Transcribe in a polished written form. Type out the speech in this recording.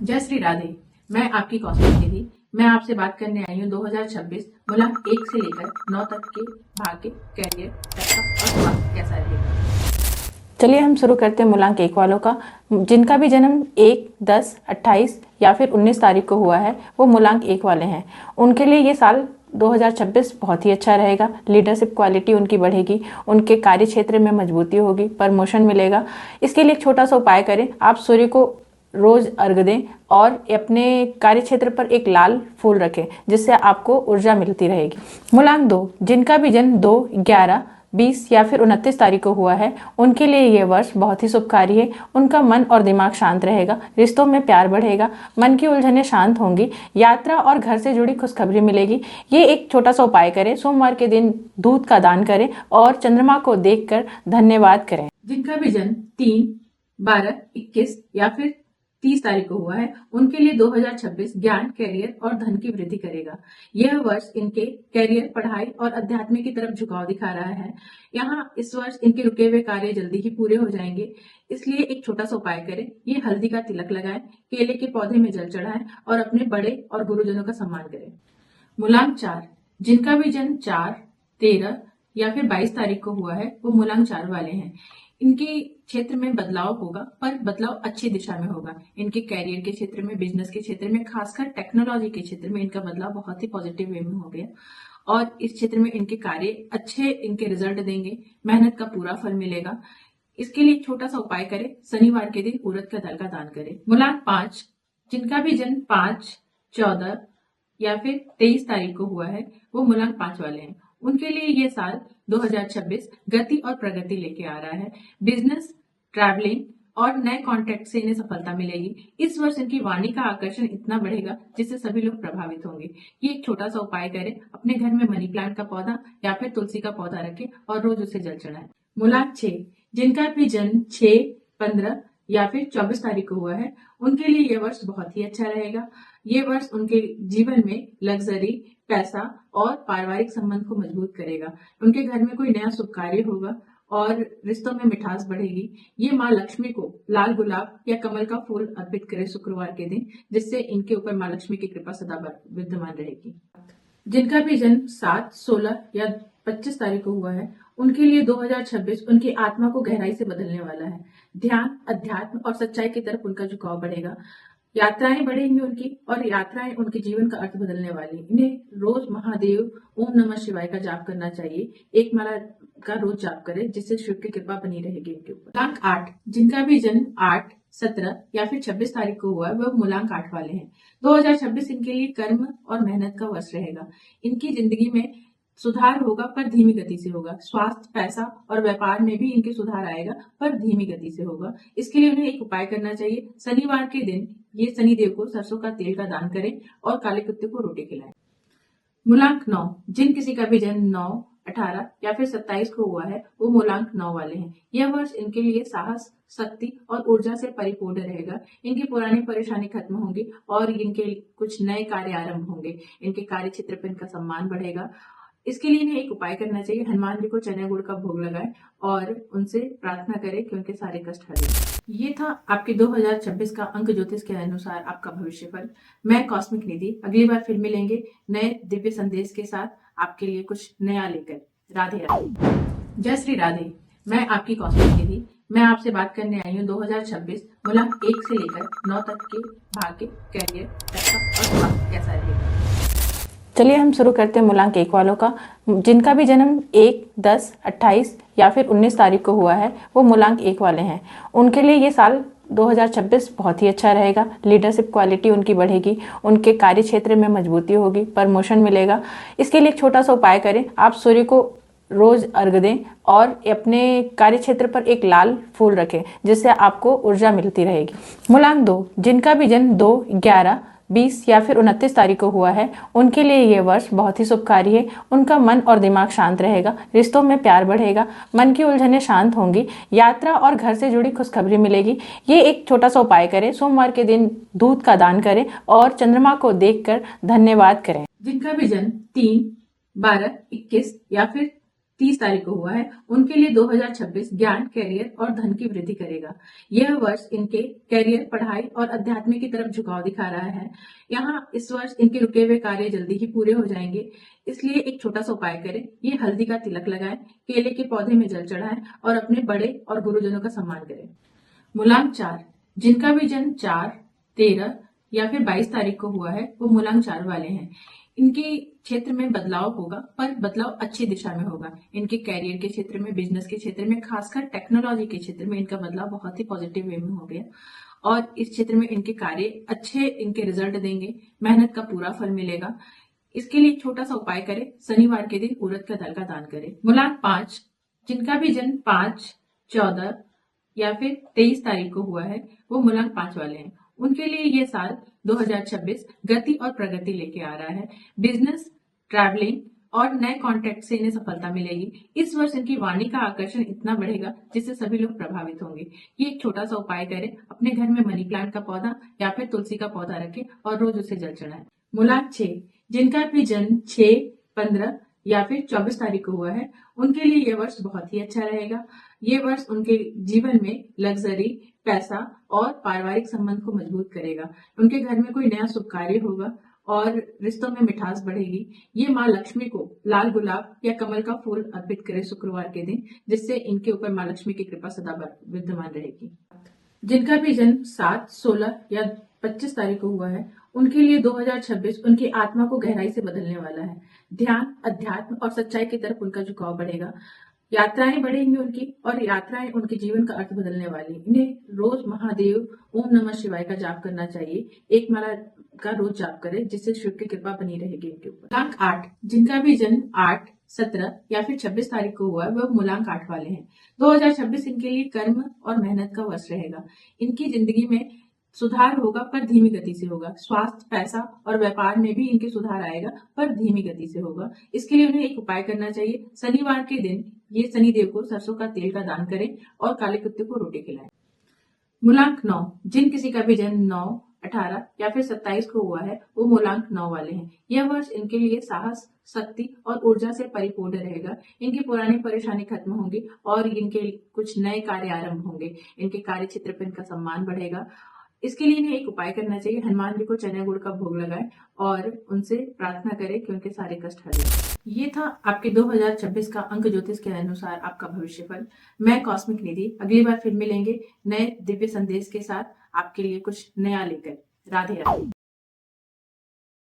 जय श्री राधे। मैं आपकी कॉस्मिक निधि। मैं आपसे बात करने आई हूँ 2026 मूलांक 1 से लेकर 9 तक के भाग्य, कैरियर, पैसा और स्वास्थ्य कैसा रहेगा। चलिए हम शुरू करते हैं मूलांक 1 वालों का। जिनका भी जन्म 1, 10, 28 या फिर 19 तारीख को हुआ है वो मूलांक 1 वाले हैं। उनके लिए ये साल 2026 बहुत ही अच्छा रहेगा। लीडरशिप क्वालिटी उनकी बढ़ेगी, उनके कार्य क्षेत्र में मजबूती होगी, प्रमोशन मिलेगा। इसके लिए एक छोटा सा उपाय करें, आप सूर्य को रोज अर्घ दें और अपने कार्य क्षेत्र पर एक लाल फूल रखें, जिससे आपको ऊर्जा मिलती रहेगी। मूलांक 2, जिनका भी जन्म 2, 11, 20 या फिर 29 तारीख को हुआ है उनके लिए ये वर्ष बहुत ही शुभकारी है। उनका मन और दिमाग शांत रहेगा, रिश्तों में प्यार बढ़ेगा, मन की उलझनें शांत होंगी, यात्रा और घर से जुड़ी खुशखबरी मिलेगी। ये एक छोटा सा उपाय करें, सोमवार के दिन दूध का दान करें और चंद्रमा को देखकर धन्यवाद करें। जिनका भी जन्म 3, 12, 21 या फिर 30 तारीख को हुआ है उनके लिए 2026 ज्ञान, कैरियर और धन की वृद्धि करेगा। यह वर्ष इनके कैरियर, पढ़ाई और अध्यात्म की तरफ झुकाव दिखा रहा है। यहाँ इस वर्ष इनके रुके हुए कार्य जल्दी ही पूरे हो जाएंगे, इसलिए एक छोटा सा उपाय करें। ये हल्दी का तिलक लगाएं, केले के पौधे में जल चढ़ाएं और अपने बड़े और गुरुजनों का सम्मान करें। मूलांक 4, जिनका भी जन्म 4, 13 या फिर 22 तारीख को हुआ है वो मूलांक 4 वाले हैं। इनके क्षेत्र में बदलाव होगा, पर बदलाव अच्छी दिशा में होगा। इनके कैरियर के क्षेत्र में, बिजनेस के क्षेत्र में, खासकर टेक्नोलॉजी के क्षेत्र में इनका बदलाव बहुत ही पॉजिटिव वे में हो गया और इस क्षेत्र में इनके कार्य अच्छे इनके रिजल्ट देंगे, मेहनत का पूरा फल मिलेगा। इसके लिए एक छोटा सा उपाय करें, शनिवार के दिन उड़द का दाल का दान करें। मूलांक 5, जिनका भी जन्म 5, 14 या फिर 23 तारीख को हुआ है वो मूलांक 5 वाले हैं। उनके लिए ये साल 2026 गति और प्रगति लेके आ रहा है। बिजनेस, ट्रैवलिंग और नए कॉन्ट्रैक्ट से इन्हें सफलता मिलेगी। इस वर्ष इनकी वाणी का आकर्षण इतना बढ़ेगा जिससे सभी लोग प्रभावित होंगे। ये एक छोटा सा उपाय करें, अपने घर में मनी प्लांट का पौधा या फिर तुलसी का पौधा रखें और रोज उसे जल चढ़ाएं। मूलांक 6, जिनका भी जन्म 6, 15 या फिर 24 तारीख को हुआ है उनके लिए यह वर्ष बहुत ही अच्छा रहेगा। ये वर्ष उनके जीवन में लग्जरी, पैसा और पारिवारिक संबंध को मजबूत करेगा। उनके घर में कोई नया शुभ कार्य होगा और रिश्तों में मिठास बढ़ेगी। ये माँ लक्ष्मी को लाल गुलाब या कमल का फूल अर्पित करें शुक्रवार के दिन, जिससे इनके ऊपर माँ लक्ष्मी की कृपा सदा विद्यमान रहेगी। जिनका भी जन्म 7, 16 या 25 तारीख को हुआ है उनके लिए 2026 उनकी आत्मा को गहराई से बदलने वाला है। ध्यान, अध्यात्म और सच्चाई की तरफ उनका झुकाव बढ़ेगा। यात्राएं बढ़ेंगी उनकी और यात्राएं उनके जीवन का अर्थ बदलने वाली। इन्हें रोज महादेव ओम नमः शिवाय का जाप करना चाहिए। एक माला का रोज जाप करें, जिससे शिव की कृपा बनी रहेगी इनके ऊपर। मूलांक 8, जिनका भी जन्म 8, 17 या फिर 26 तारीख को हुआ है वह मूलांक 8 वाले हैं। 2026 इनके लिए कर्म और मेहनत का वर्ष रहेगा। इनकी जिंदगी में सुधार होगा पर धीमी गति से होगा। स्वास्थ्य, पैसा और व्यापार में भी इनके सुधार आएगा पर धीमी गति से होगा। इसके लिए उन्हें एक उपाय करना चाहिए, शनिवार के दिन ये शनिदेव को सरसों का तेल का दान करें और काले कुत्ते को रोटी खिलाएं। मूलांक 9, जिन किसी का भी जन्म 9, 18 या फिर 27 को हुआ है वो मूलांक 9 वाले हैं। यह वर्ष इनके लिए साहस, शक्ति और ऊर्जा से परिपूर्ण रहेगा। इनकी पुरानी परेशानी खत्म होंगी और इनके कुछ नए कार्य आरंभ होंगे। इनके कार्य क्षेत्र पर इनका सम्मान बढ़ेगा। इसके लिए इन्हें एक उपाय करना चाहिए, हनुमान जी को चने गुड़ का भोग लगाएं और उनसे प्रार्थना करें कि उनके सारे कष्ट हरे। ये था आपके 2026 का अंक ज्योतिष के अनुसार आपका भविष्यफल। मैं कॉस्मिक निधि, अगली बार फिर मिलेंगे नए दिव्य संदेश के साथ, आपके लिए कुछ नया लेकर। राधे राधे। जय श्री राधे। मैं आपकी कॉस्मिक निधि। मैं आपसे बात करने आई हूँ 2026 मूलांक 1 से लेकर 9 तक के भाग्य, कैरियर, पैसा और स्वास्थ्य कैसा रहेगा। चलिए हम शुरू करते हैं मूलांक 1 वालों का। जिनका भी जन्म 1, 10, 28 या फिर 19 तारीख को हुआ है वो मूलांक 1 वाले हैं। उनके लिए ये साल 2026 बहुत ही अच्छा रहेगा। लीडरशिप क्वालिटी उनकी बढ़ेगी, उनके कार्य क्षेत्र में मजबूती होगी, प्रमोशन मिलेगा। इसके लिए एक छोटा सा उपाय करें, आप सूर्य को रोज अर्घ दें और अपने कार्य क्षेत्र पर एक लाल फूल रखें, जिससे आपको ऊर्जा मिलती रहेगी। मूलांक 2, जिनका भी जन्म 2, 11, 20 या फिर 29 तारीख को हुआ है उनके लिए ये वर्ष बहुत ही शुभकारी है। उनका मन और दिमाग शांत रहेगा, रिश्तों में प्यार बढ़ेगा, मन की उलझनें शांत होंगी, यात्रा और घर से जुड़ी खुशखबरी मिलेगी। ये एक छोटा सा उपाय करें, सोमवार के दिन दूध का दान करें और चंद्रमा को देखकर धन्यवाद करें। जिनका भी जन्म 3, 12, 21 या फिर 30 तारीख को हुआ है, उनके लिए 2026 ज्ञान, कैरियर और धन की वृद्धि करेगा। यह वर्ष इनके कैरियर, पढ़ाई और अध्यात्म की तरफ झुकाव दिखा रहा है। यहाँ इस वर्ष इनके रुके हुए कार्य जल्दी ही पूरे हो जाएंगे, इसलिए एक छोटा सा उपाय करें। ये हल्दी का तिलक लगाएं, केले के पौधे में जल चढ़ाएं और अपने बड़े और गुरुजनों का सम्मान करें। मूलांक 4, जिनका भी जन्म 4, 13 या फिर 22 तारीख को हुआ है, वो मूलांक 4 वाले हैं। इनके क्षेत्र में बदलाव होगा, पर बदलाव अच्छी दिशा में होगा। इनके कैरियर के क्षेत्र में, बिजनेस के क्षेत्र में, खासकर टेक्नोलॉजी के क्षेत्र में इनका बदलाव बहुत ही पॉजिटिव वे में हो गया और इस क्षेत्र में इनके कार्य अच्छे इनके रिजल्ट देंगे, मेहनत का पूरा फल मिलेगा। इसके लिए एक छोटा सा उपाय करें, शनिवार के दिन उड़द का दाल का दान करें। मूलांक 5, जिनका भी जन्म 5, 14 या फिर 23 तारीख को हुआ है, वो मूलांक 5 वाले हैं। उनके लिए ये साल 2026 गति और प्रगति लेके आ रहा है। बिजनेस, ट्रैवलिंग और नए कॉन्ट्रैक्ट से इन्हें सफलता मिलेगी। इस वर्ष इनकी वाणी का आकर्षण इतना बढ़ेगा जिससे सभी लोग प्रभावित होंगे। ये एक छोटा सा उपाय करें, अपने घर में मनी प्लांट का पौधा या फिर तुलसी का पौधा रखें और रोज उसे जल चढ़ाएं। मूलांक 6, जिनका भी जन्म 6, 15 या फिर 24 तारीख को हुआ है, उनके लिए यह वर्ष बहुत ही अच्छा रहेगा। ये वर्ष उनके जीवन में लग्जरी, पैसा और पारिवारिक संबंध को मजबूत करेगा। उनके घर में कोई नया शुभ कार्य होगा और रिश्तों में मिठास बढ़ेगी। ये माँ लक्ष्मी को लाल गुलाब या कमल का फूल अर्पित करें शुक्रवार के दिन, जिससे इनके ऊपर माँ लक्ष्मी की कृपा सदा विद्यमान रहेगी। जिनका भी जन्म 7, 16 या 25 तारीख को हुआ है, उनके लिए 2026 उनकी आत्मा को गहराई से बदलने वाला है। ध्यान, अध्यात्म और सच्चाई की तरफ उनका झुकाव बढ़ेगा। यात्राएं बढ़ेंगी उनकी और यात्राएं उनके जीवन का अर्थ बदलने वाली। इन्हें रोज महादेव ओम नमः शिवाय का जाप करना चाहिए। एक माला का रोज जाप करें, जिससे शिव की कृपा बनी रहेगी इनके ऊपर। मूलांक 8, जिनका भी जन्म 8, 17 या फिर 26 तारीख को हुआ है, वह मूलांक 8 वाले हैं। 2026 इनके लिए कर्म और मेहनत का वर्ष रहेगा। इनकी जिंदगी में सुधार होगा, पर धीमी गति से होगा। स्वास्थ्य, पैसा और व्यापार में भी इनके सुधार आएगा, पर धीमी गति से होगा। इसके लिए उन्हें एक उपाय करना चाहिए। शनिवार के दिन ये शनिदेव को सरसों का तेल का दान करें और काले कुत्ते को रोटी खिलाएं। मूलांक 9, जिन किसी का भी जन्म 9, 18 या फिर 27 को हुआ है, वो मूलांक 9 वाले हैं। यह वर्ष इनके लिए साहस, शक्ति और ऊर्जा से परिपूर्ण रहेगा। इनकी पुरानी परेशानी खत्म होंगी और इनके कुछ नए कार्य आरंभ होंगे। इनके कार्य क्षेत्र पर इनका सम्मान बढ़ेगा। इसके लिए इन्हें एक उपाय करना चाहिए। हनुमान जी को चने गुड़ का भोग लगाएं और उनसे प्रार्थना करें कि उनके सारे कष्ट हटे। ये था आपके 2026 का अंक ज्योतिष के अनुसार आपका भविष्यफल। मैं कॉस्मिक निधि, अगली बार फिर मिलेंगे नए दिव्य संदेश के साथ, आपके लिए कुछ नया लेकर। राधे राधे।